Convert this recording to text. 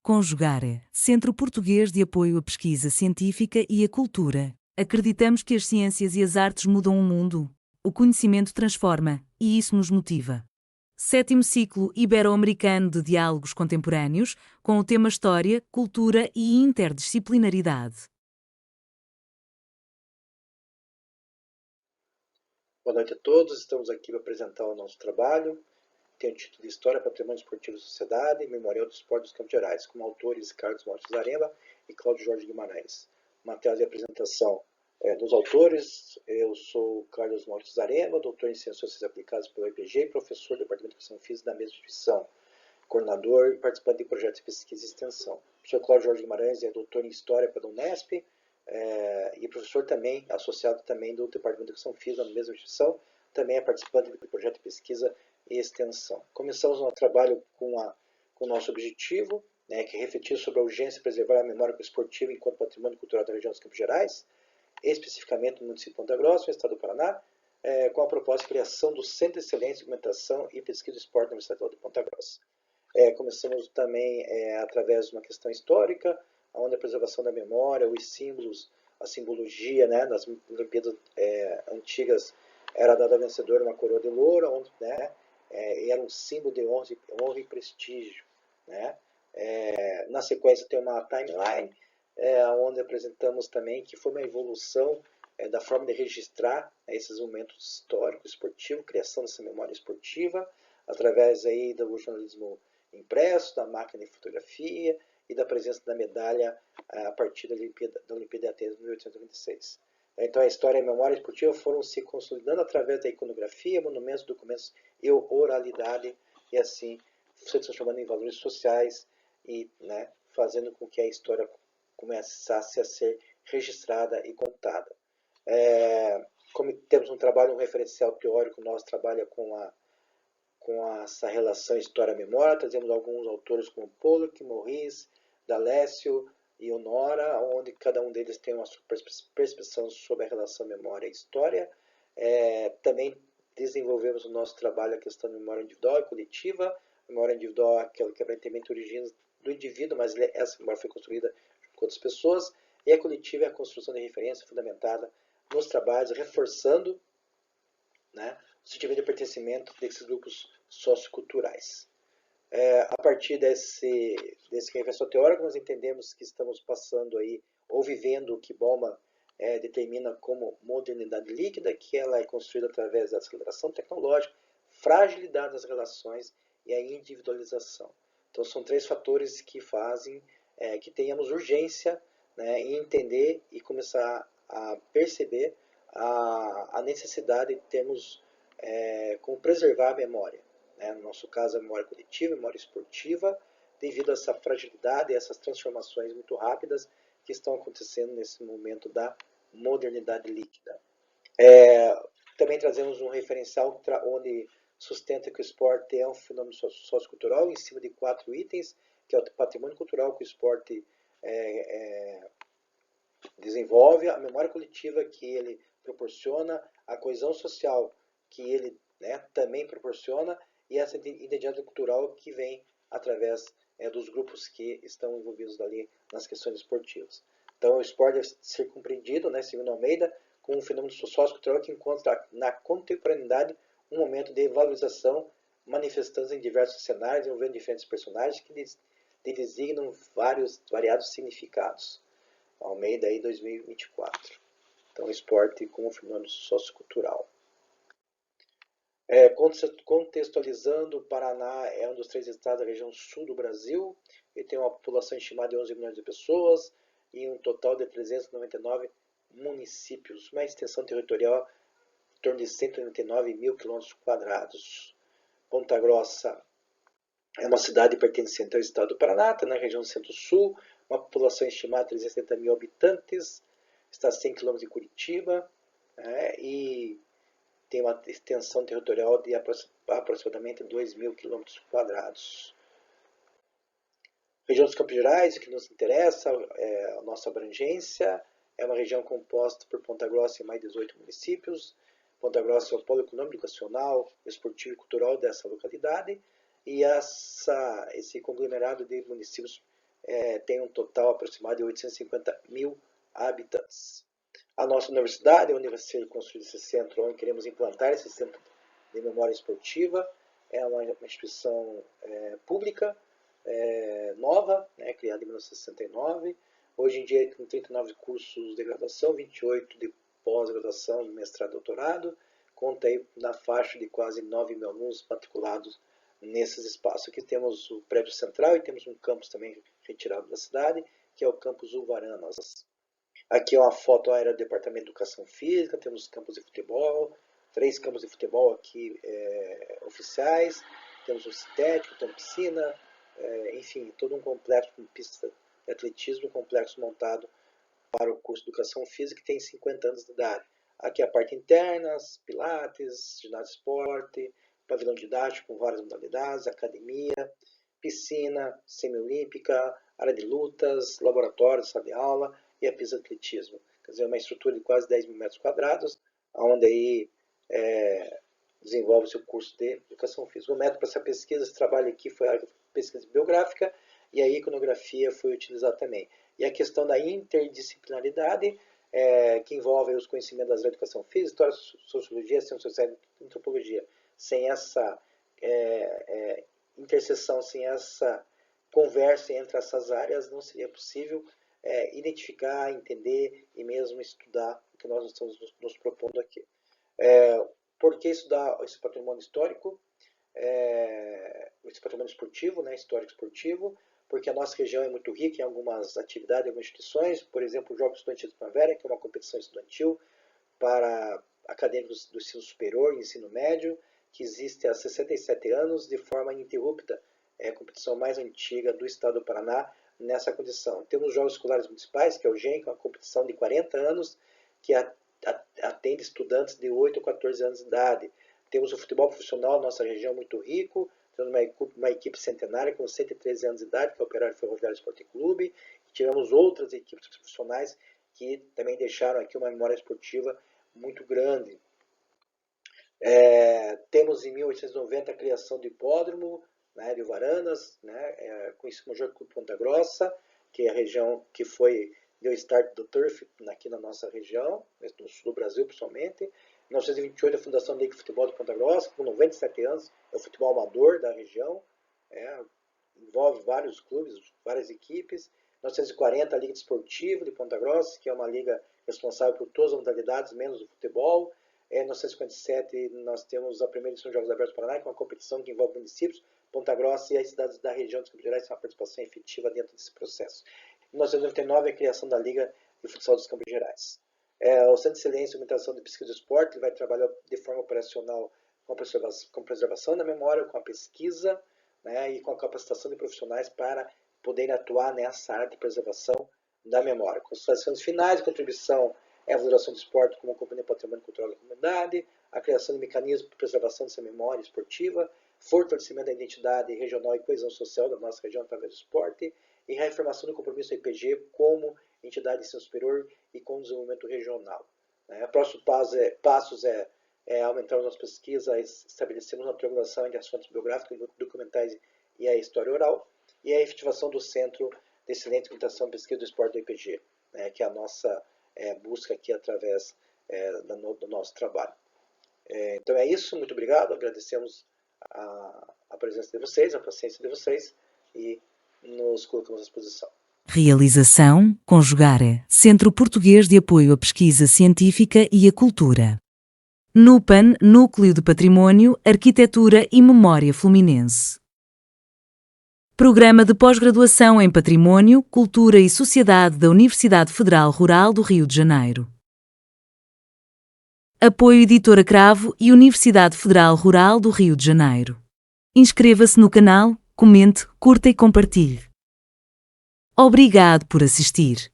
Conjugare, Centro Português de Apoio à Pesquisa Científica e à Cultura. Acreditamos que as ciências e as artes mudam o mundo. O conhecimento transforma, e isso nos motiva. Sétimo ciclo ibero-americano de diálogos contemporâneos, com o tema História, Cultura e Interdisciplinaridade. Boa noite a todos, estamos aqui para apresentar o nosso trabalho. Tem o título de História, Patrimônio Esportivo e Sociedade, Memorial do Esporte dos Campos Gerais, com autores Carlos Montes Zaremba e Cláudio Jorge Guimarães. Matéria de apresentação dos autores: eu sou Carlos Montes Zaremba, doutor em Ciências Sociais Aplicadas pelo IPG e professor do Departamento de Educação Física da mesma instituição, coordenador e participante de projetos de pesquisa e extensão. O professor Cláudio Jorge Guimarães é doutor em História pela Unesp, e professor também, associado também do Departamento de Educação Física da mesma instituição, também é participante do projeto de pesquisa e extensão. Começamos o nosso trabalho com o nosso objetivo, que é refletir sobre a urgência de preservar a memória esportiva enquanto patrimônio cultural da região dos Campos Gerais, especificamente no município de Ponta Grossa, no estado do Paraná, com a proposta de criação do Centro de Excelência em Documentação e Pesquisa do Esporte da Universidade de Ponta Grossa. Começamos também através de uma questão histórica, onde a preservação da memória, os símbolos, a simbologia, nas Olimpíadas antigas era dada ao vencedor uma coroa de louro, onde era um símbolo de honra e prestígio. Na sequência tem uma timeline, onde apresentamos também que foi uma evolução da forma de registrar esses momentos históricos, esportivos, criação dessa memória esportiva, através aí do jornalismo impresso, da máquina de fotografia e da presença da medalha a partir da Olimpíada de Atenas de 1896. Então a história e a memória esportiva foram se consolidando através da iconografia, monumentos, documentos e oralidade, e assim se transformando em valores sociais e fazendo com que a história começasse a ser registrada e contada. Como temos um trabalho, um referencial teórico, nós trabalhamos com essa relação história-memória, trazemos alguns autores como Pollock, Morris, D'Alessio e Honora, onde cada um deles tem uma percepção sobre a relação memória e história. Também desenvolvemos no nosso trabalho a questão de memória individual e coletiva. A memória individual é aquela que aparentemente origina do indivíduo, mas essa memória foi construída com outras pessoas. E a coletiva é a construção de referência fundamentada nos trabalhos, reforçando o sentimento de pertencimento desses grupos socioculturais. A partir desse referencial teórico, nós entendemos que estamos passando aí, ou vivendo o que Bauman determina como modernidade líquida, que ela é construída através da aceleração tecnológica, fragilidade das relações e a individualização. Então são três fatores que fazem que tenhamos urgência em entender e começar a perceber a necessidade de termos como preservar a memória. No nosso caso, a memória coletiva, a memória esportiva, devido a essa fragilidade e essas transformações muito rápidas que estão acontecendo nesse momento da modernidade líquida. Também trazemos um referencial onde sustenta que o esporte é um fenômeno sociocultural em cima de 4 itens, que é o patrimônio cultural que o esporte desenvolve, a memória coletiva que ele proporciona, a coesão social que ele também proporciona, e essa identidade cultural que vem através dos grupos que estão envolvidos ali nas questões esportivas. Então o esporte deve ser compreendido, segundo Almeida, como um fenômeno sociocultural que encontra na contemporaneidade um momento de valorização manifestando em diversos cenários, envolvendo diferentes personagens que designam variados significados. Almeida aí 2024. Então, esporte como fenômeno sociocultural. Contextualizando, o Paraná é um dos 3 estados da região sul do Brasil e tem uma população estimada de 11 milhões de pessoas e um total de 399 municípios, uma extensão territorial em torno de 199 mil quilômetros quadrados. Ponta Grossa é uma cidade pertencente ao estado do Paraná, está na região centro-sul, uma população estimada de 370 mil habitantes, está a 100 km de Curitiba, e tem uma extensão territorial de aproximadamente 2 mil km quadrados. Região dos Campos Gerais, o que nos interessa, a nossa abrangência, é uma região composta por Ponta Grossa e mais 18 municípios. Ponta Grossa é o polo econômico, educacional, esportivo e cultural dessa localidade, e esse conglomerado de municípios tem um total aproximado de 850 mil habitantes. A nossa universidade, a Universidade construiu esse centro, onde queremos implantar esse centro de memória esportiva. É uma instituição pública, nova, criada em 1969. Hoje em dia, com 39 cursos de graduação, 28 de pós-graduação, mestrado e doutorado. Conta aí na faixa de quase 9 mil alunos matriculados nesses espaços. Aqui temos o prédio central e temos um campus também retirado da cidade, que é o campus Uvaranas. Aqui é uma foto aérea do Departamento de Educação Física, temos campos de futebol, 3 campos de futebol aqui oficiais, temos um sintético, temos piscina, enfim, todo um complexo com pista de atletismo, complexo montado para o curso de Educação Física, que tem 50 anos de idade. Aqui a parte interna, pilates, ginásio esporte, pavilhão didático com várias modalidades, academia, piscina, semiolímpica, área de lutas, laboratório, sala de aula e a pista de atletismo. Quer dizer, uma estrutura de quase 10 mil metros quadrados, onde aí desenvolve-se o curso de Educação Física. O método para essa pesquisa, esse trabalho aqui foi a pesquisa biográfica e a iconografia foi utilizada também. E a questão da interdisciplinaridade, que envolve os conhecimentos das áreas de Educação Física, História, Sociologia, Ciências Sociais e Antropologia. Sem essa interseção, sem essa conversa entre essas áreas, não seria possível identificar, entender e mesmo estudar o que nós estamos nos propondo aqui. Por que estudar esse patrimônio histórico, esse patrimônio esportivo, histórico esportivo? Porque a nossa região é muito rica em algumas atividades, algumas instituições, por exemplo, o Jogos Estudantis de Primavera, que é uma competição estudantil para acadêmicos do ensino superior e ensino médio, que existe há 67 anos de forma ininterrupta. É a competição mais antiga do estado do Paraná nessa condição. Temos os Jogos Escolares Municipais, que é o GEM, que é uma competição de 40 anos, que atende estudantes de 8 a 14 anos de idade. Temos o futebol profissional, nossa região muito rico, temos uma equipe centenária com 113 anos de idade, que é o Operário Ferroviário Esporte Clube, e tivemos outras equipes profissionais que também deixaram aqui uma memória esportiva muito grande. Temos em 1890 a criação do hipódromo, de Uvaranas, conhecido como Jogo Clube Ponta Grossa, que é a região que deu start do turf aqui na nossa região, no sul do Brasil principalmente. Em 1928 a fundação da Liga de Futebol de Ponta Grossa, com 97 anos, é o futebol amador da região, envolve vários clubes, várias equipes. Em 1940 a Liga Desportiva de Ponta Grossa, que é uma liga responsável por todas as modalidades, menos o futebol. Em 1957 nós temos a primeira edição dos Jogos Abertos do Paraná, que é uma competição que envolve municípios, Ponta Grossa e as cidades da região dos Campos Gerais têm uma participação efetiva dentro desse processo. Em 1999 a criação da Liga de Futsal dos Campos Gerais. O Centro de Excelência e Implementação de Pesquisa do Esporte vai trabalhar de forma operacional com preservação da memória, com a pesquisa, e com a capacitação de profissionais para poderem atuar nessa área de preservação da memória. Com as ações finais, a contribuição é a valoração do esporte como componente do patrimônio cultural da comunidade, a criação de mecanismos de preservação dessa memória esportiva, fortalecimento da identidade regional e coesão social da nossa região através do esporte, e reafirmação do compromisso do IPG como entidade de ensino superior e com desenvolvimento regional. O próximo passo é aumentar a nossa pesquisa, estabelecermos uma triangulação entre as fontes biográficas, documentais e a história oral, e a efetivação do Centro de Excelência, Implementação e Pesquisa do Esporte do IPG, que é a nossa busca aqui através do nosso trabalho. Então é isso, muito obrigado, agradecemos a presença de vocês, a paciência de vocês e nos colocamos à disposição. Realização, Conjugare, Centro Português de Apoio à Pesquisa Científica e à Cultura. NUPAN, Núcleo de Patrimônio, Arquitetura e Memória Fluminense. Programa de Pós-Graduação em Patrimônio, Cultura e Sociedade da Universidade Federal Rural do Rio de Janeiro. Apoio Editora Cravo e Universidade Federal Rural do Rio de Janeiro. Inscreva-se no canal, comente, curta e compartilhe. Obrigado por assistir.